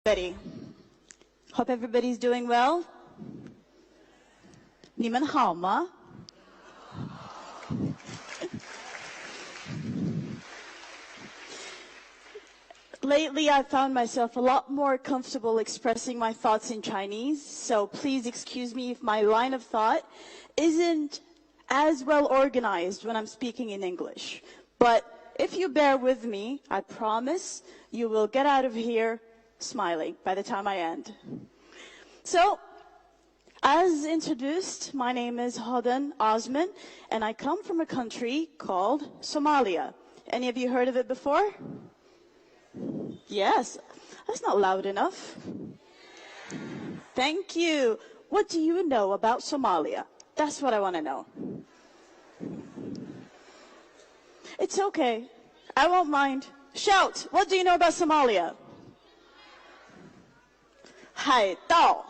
everybody. Hope everybody's doing well. 你们好吗? Lately, I found myself a lot more comfortable expressing my thoughts in Chinese, so please excuse me if my line of thought isn't as well organized when I'm speaking in English. But if you bear with me, I promise you will get out of here smiling by the time I end. So, as introduced, my name is Hodan Osman, and I come from a country called Somalia. Any of you heard of it before? Yes, that's not loud enough. Thank you. What do you know about Somalia? That's what I want to know. It's okay. I won't mind. Shout. What do you know about Somalia? 海盗.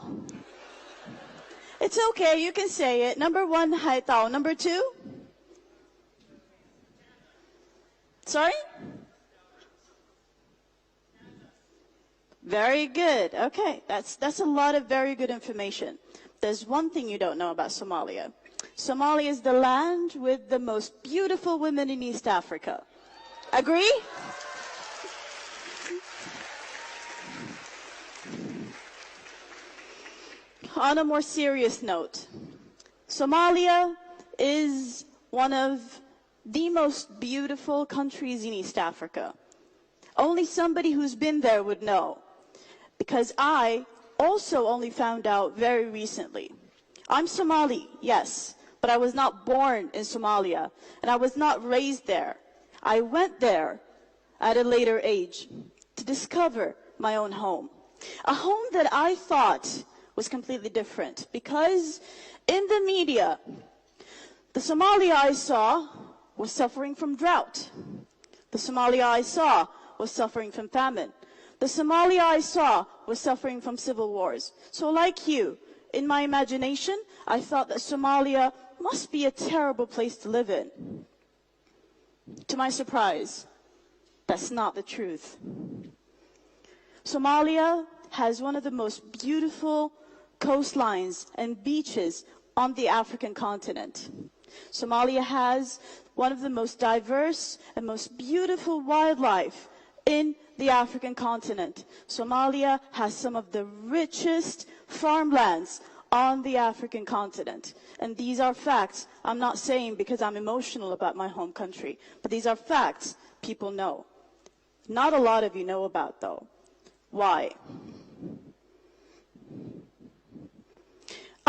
It's okay. You can say it. Number 1, 海盗. Number 2? Sorry? Very good. Okay, that's a lot of very good information. There's one thing you don't know about Somalia. Somalia is the land with the most beautiful women in East Africa. Agree? On a more serious note, Somalia is one of the most beautiful countries in East Africa. Only somebody who's been there would know. Because I also only found out very recently. I'm Somali, yes, but I was not born in Somalia, and I was not raised there. I went there at a later age to discover my own home. A home that I thought was completely different, because in the media, the Somalia I saw was suffering from drought. The Somalia I saw was suffering from famine. The Somalia I saw was suffering from civil wars. So like you, in my imagination, I thought that Somalia must be a terrible place to live in. To my surprise, that's not the truth. Somalia has one of the most beautiful coastlines and beaches on the African continent. Somalia has one of the most diverse and most beautiful wildlife in the African continent. Somalia has some of the richest farmlands on the African continent. And these are facts. I'm not saying because I'm emotional about my home country, but these are facts people know. Not a lot of you know about, though. Why?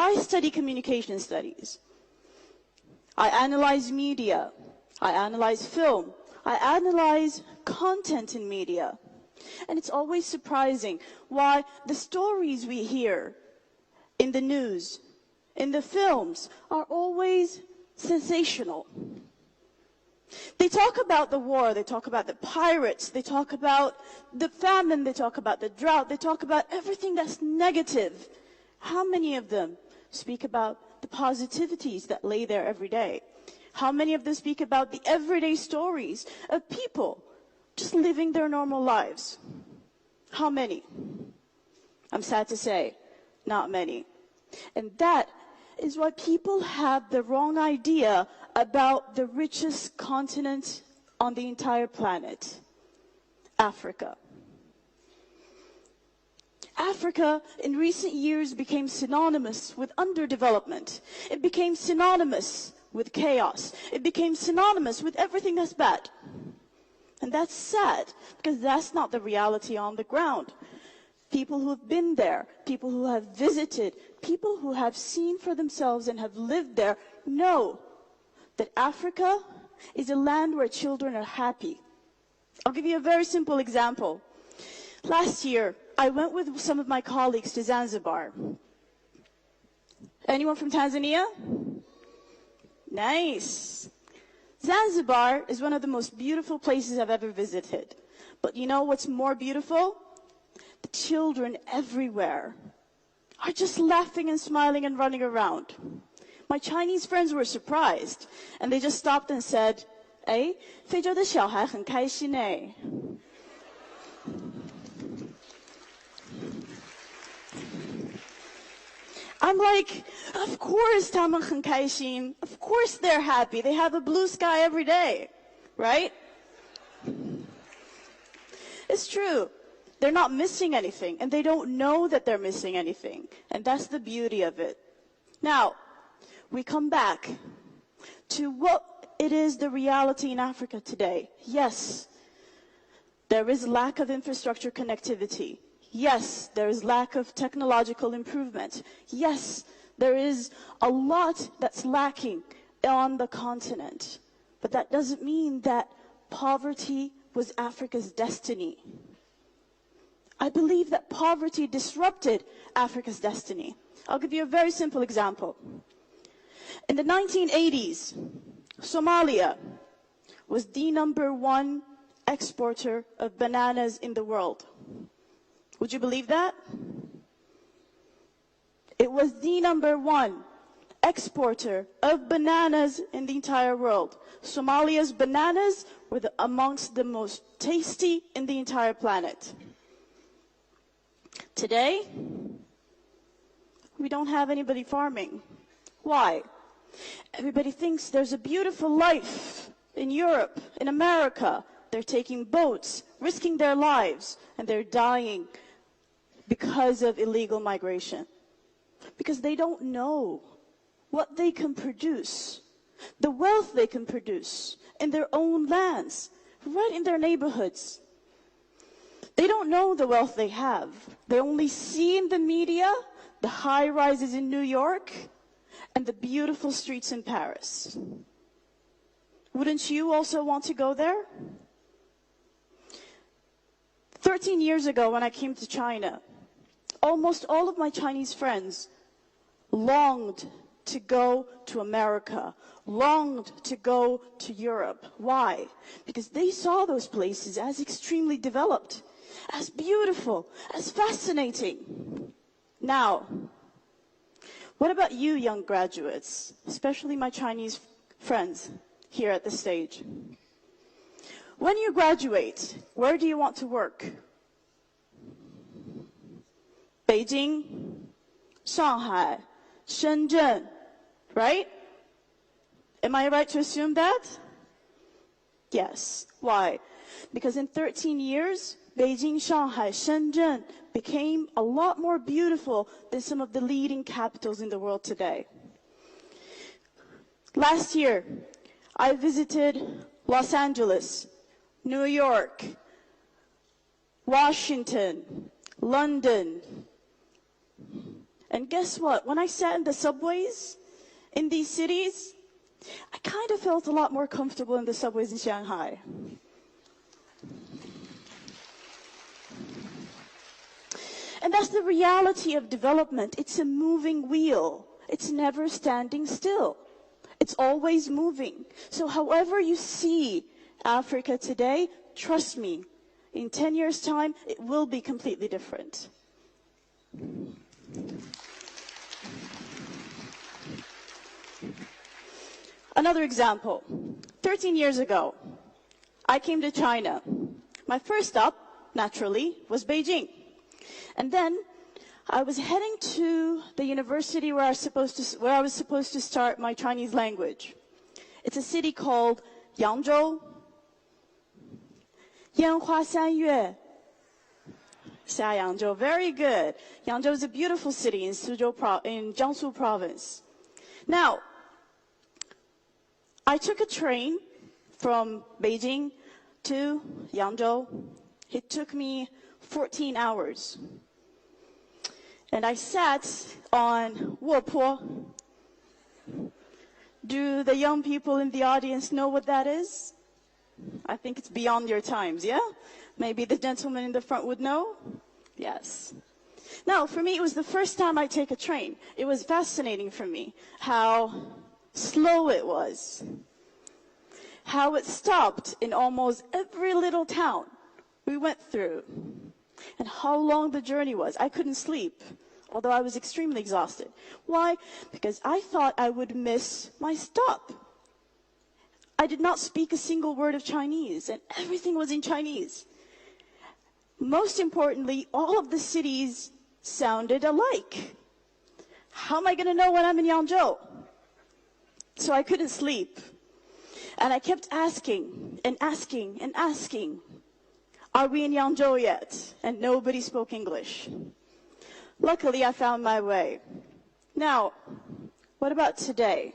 I study communication studies. I analyze media. I analyze film. I analyze content in media. And it's always surprising why the stories we hear in the news, in the films, are always sensational. They talk about the war, they talk about the pirates, they talk about the famine, they talk about the drought, they talk about everything that's negative. How many of them speak about the positivities that lay there every day? How many of them speak about the everyday stories of people just living their normal lives? How many? I'm sad to say, not many. And that is why people have the wrong idea about the richest continent on the entire planet, Africa. Africa, in recent years, became synonymous with underdevelopment. It became synonymous with chaos. It became synonymous with everything that's bad. And that's sad, because that's not the reality on the ground. People who have been there, people who have visited, people who have seen for themselves and have lived there know that Africa is a land where children are happy. I'll give you a very simple example. Last year, I went with some of my colleagues to Zanzibar. Anyone from Tanzania? Nice. Zanzibar is one of the most beautiful places I've ever visited. But you know what's more beautiful? The children everywhere are just laughing and smiling and running around. My Chinese friends were surprised, and they just stopped and said, "Eh, 非洲的小孩很开心哎." I'm like, of course, 他们很开心. Of course they're happy. They have a blue sky every day, right? It's true. They're not missing anything, and they don't know that they're missing anything. And that's the beauty of it. Now, we come back to what it is the reality in Africa today. Yes, there is lack of infrastructure connectivity. Yes, there is lack of technological improvement. Yes, there is a lot that's lacking on the continent. But that doesn't mean that poverty was Africa's destiny. I believe that poverty disrupted Africa's destiny. I'll give you a very simple example. In the 1980s, Somalia was the #1 exporter of bananas in the world. Would you believe that? It was the #1 exporter of bananas in the entire world. Somalia's bananas were amongst the most tasty in the entire planet. Today, we don't have anybody farming. Why? Everybody thinks there's a beautiful life in Europe, in America. They're taking boats, risking their lives, and they're dying because of illegal migration. Because they don't know what they can produce, the wealth they can produce in their own lands, right in their neighborhoods. They don't know the wealth they have. They only see in the media the high rises in New York and the beautiful streets in Paris. Wouldn't you also want to go there? 13 years ago when I came to China, almost all of my Chinese friends longed to go to America, longed to go to Europe. Why? Because they saw those places as extremely developed, as beautiful, as fascinating. Now, what about you young graduates, especially my Chinese friends here at the stage? When you graduate, where do you want to work? Beijing, Shanghai, Shenzhen, right? Am I right to assume that? Yes. Why? Because in 13 years, Beijing, Shanghai, Shenzhen became a lot more beautiful than some of the leading capitals in the world today. Last year, I visited Los Angeles, New York, Washington, London. And guess what? When I sat in the subways in these cities, I kind of felt a lot more comfortable in the subways in Shanghai. And that's the reality of development. It's a moving wheel. It's never standing still. It's always moving. So however you see Africa today, trust me, in 10 years' time, it will be completely different. Another example. 13 years ago, I came to China. My first stop, naturally, was Beijing. And then I was heading to the university where I was supposed to start my Chinese language. It's a city called Yangzhou. 烟花三月. Yangzhou, very good. Yangzhou is a beautiful city in Jiangsu province. Now, I took a train from Beijing to Yangzhou. It took me 14 hours. And I sat on Wopo. Do the young people in the audience know what that is? I think it's beyond your times, yeah? Maybe the gentleman in the front would know? Yes. Now, for me, it was the first time I take a train. It was fascinating for me how slow it was, how it stopped in almost every little town we went through, and how long the journey was. I couldn't sleep, although I was extremely exhausted. Why? Because I thought I would miss my stop. I did not speak a single word of Chinese, and everything was in Chinese. Most importantly, all of the cities sounded alike. How am I going to know when I'm in Yangzhou? So I couldn't sleep. And I kept asking and asking and asking, are we in Yangzhou yet? And nobody spoke English. Luckily, I found my way. Now, what about today?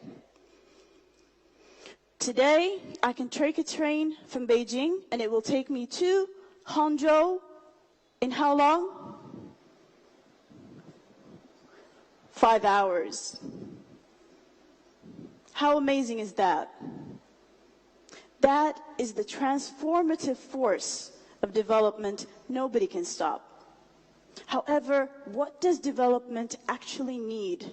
Today, I can take a train from Beijing, and it will take me to Hangzhou in how long? 5 hours. How amazing is that? That is the transformative force of development nobody can stop. However, what does development actually need?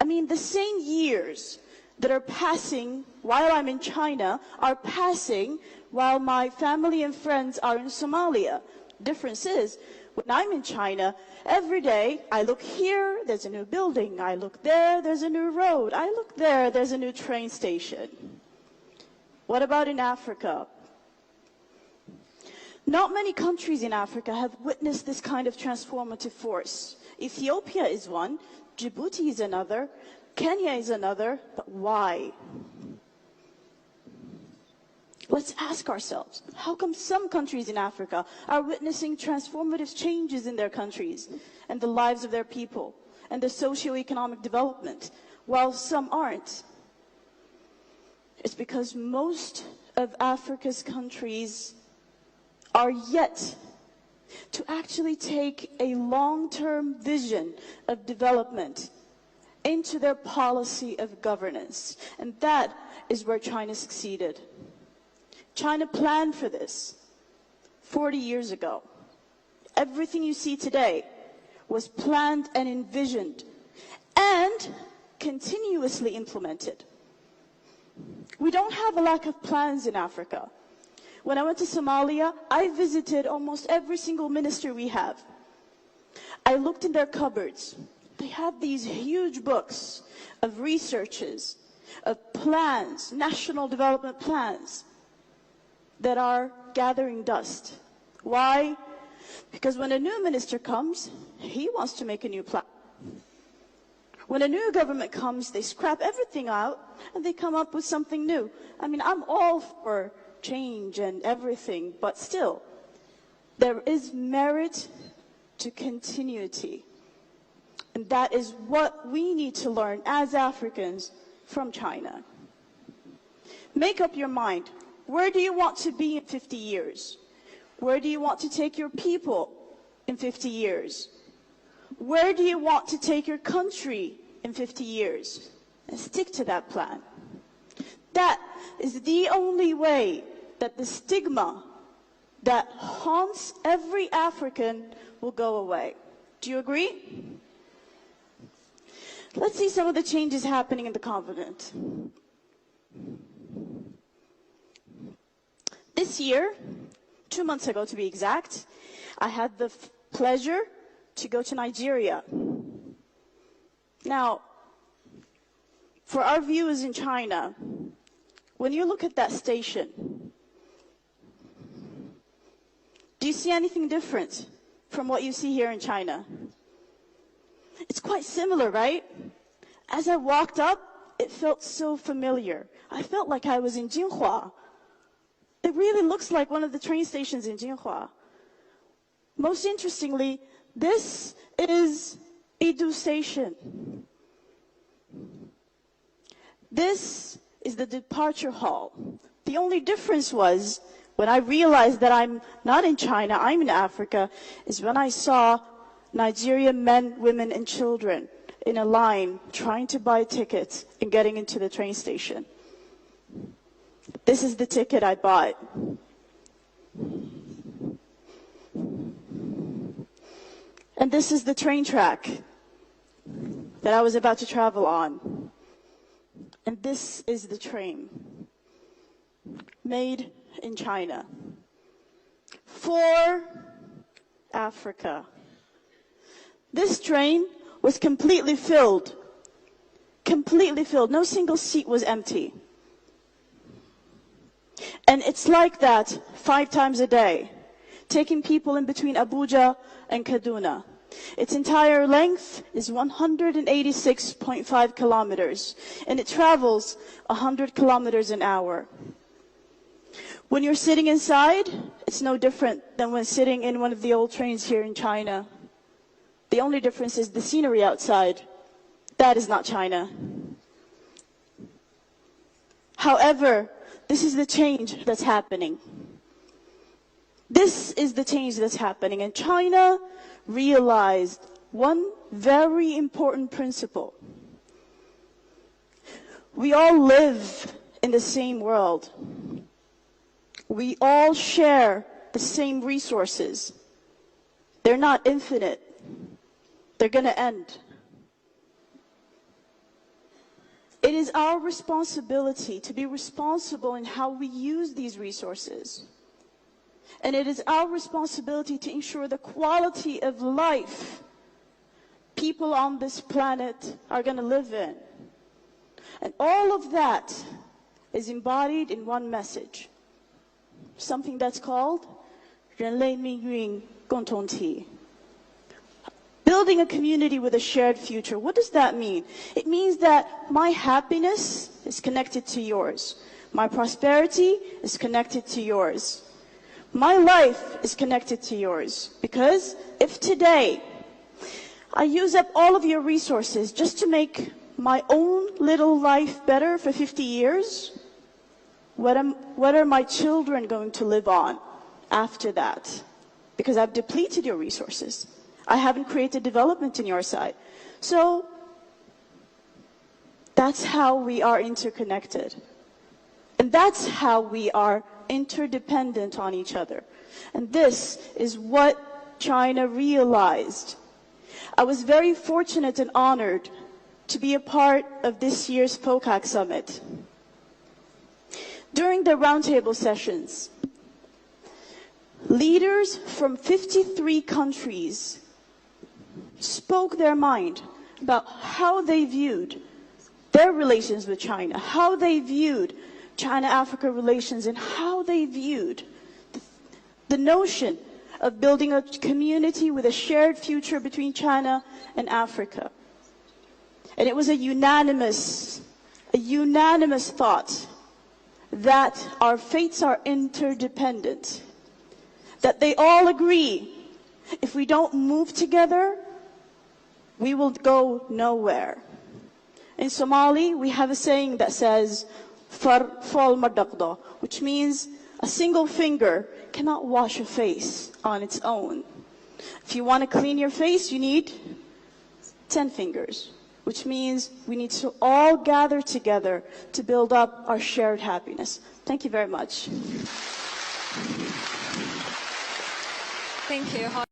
I mean, the same years that are passing while I'm in China are passing while my family and friends are in Somalia. Difference is, when I'm in China, every day I look here, there's a new building. I look there, there's a new road. I look there, there's a new train station. What about in Africa? Not many countries in Africa have witnessed this kind of transformative force. Ethiopia is one, Djibouti is another, Kenya is another, but why? Let's ask ourselves, how come some countries in Africa are witnessing transformative changes in their countries and the lives of their people and the socio-economic development, while some aren't? It's because most of Africa's countries are yet to actually take a long-term vision of development into their policy of governance. And that is where China succeeded. China planned for this 40 years ago. Everything you see today was planned and envisioned and continuously implemented. We don't have a lack of plans in Africa. When I went to Somalia, I visited almost every single ministry we have. I looked in their cupboards. They have these huge books of researches, of plans, national development plans that are gathering dust. Why? Because when a new minister comes, he wants to make a new plan. When a new government comes, they scrap everything out and they come up with something new. I mean, I'm all for change and everything, but still, there is merit to continuity. And that is what we need to learn as Africans from China. Make up your mind. Where do you want to be in 50 years? Where do you want to take your people in 50 years? Where do you want to take your country in 50 years? And stick to that plan. That is the only way that the stigma that haunts every African will go away. Do you agree? Let's see some of the changes happening in the continent. This year, 2 months ago to be exact, I had the pleasure to go to Nigeria. Now, for our viewers in China, when you look at that station, do you see anything different from what you see here in China? It's quite similar, right? As I walked up, it felt so familiar. I felt like I was in Jinhua. It really looks like one of the train stations in Jinhua. Most interestingly, this is Idu Station. This is the departure hall. The only difference was, when I realized that I'm not in China, I'm in Africa, is when I saw Nigerian men, women, and children in a line trying to buy tickets and getting into the train station. This is the ticket I bought. And this is the train track that I was about to travel on. And this is the train, made in China, for Africa. This train was completely filled. Completely filled. No single seat was empty. And it's like that 5 times a day, taking people in between Abuja and Kaduna. Its entire length is 186.5 kilometers, and it travels 100 kilometers an hour. When you're sitting inside, it's no different than when sitting in one of the old trains here in China. The only difference is the scenery outside. That is not China. However, this is the change that's happening. This is the change that's happening. And China realized one very important principle. We all live in the same world. We all share the same resources. They're not infinite. They're going to end. It is our responsibility to be responsible in how we use these resources. And it is our responsibility to ensure the quality of life people on this planet are going to live in. And all of that is embodied in one message. Something that's called 人类命运共同体. Building a community with a shared future. What does that mean? It means that my happiness is connected to yours. My prosperity is connected to yours. My life is connected to yours. Because if today I use up all of your resources just to make my own little life better for 50 years, what are my children going to live on after that? Because I've depleted your resources. I haven't created development in your side. So that's how we are interconnected. And that's how we are interdependent on each other. And this is what China realized. I was very fortunate and honored to be a part of this year's POCAC Summit. During the roundtable sessions, leaders from 53 countries spoke their mind about how they viewed their relations with China, how they viewed China-Africa relations, and how they viewed the notion of building a community with a shared future between China and Africa. And it was a unanimous thought that our fates are interdependent, that they all agree if we don't move together, we will go nowhere. In Somali, we have a saying that says, "Far fal madaqda," which means a single finger cannot wash a face on its own. If you want to clean your face, you need 10 fingers, which means we need to all gather together to build up our shared happiness. Thank you very much. Thank you.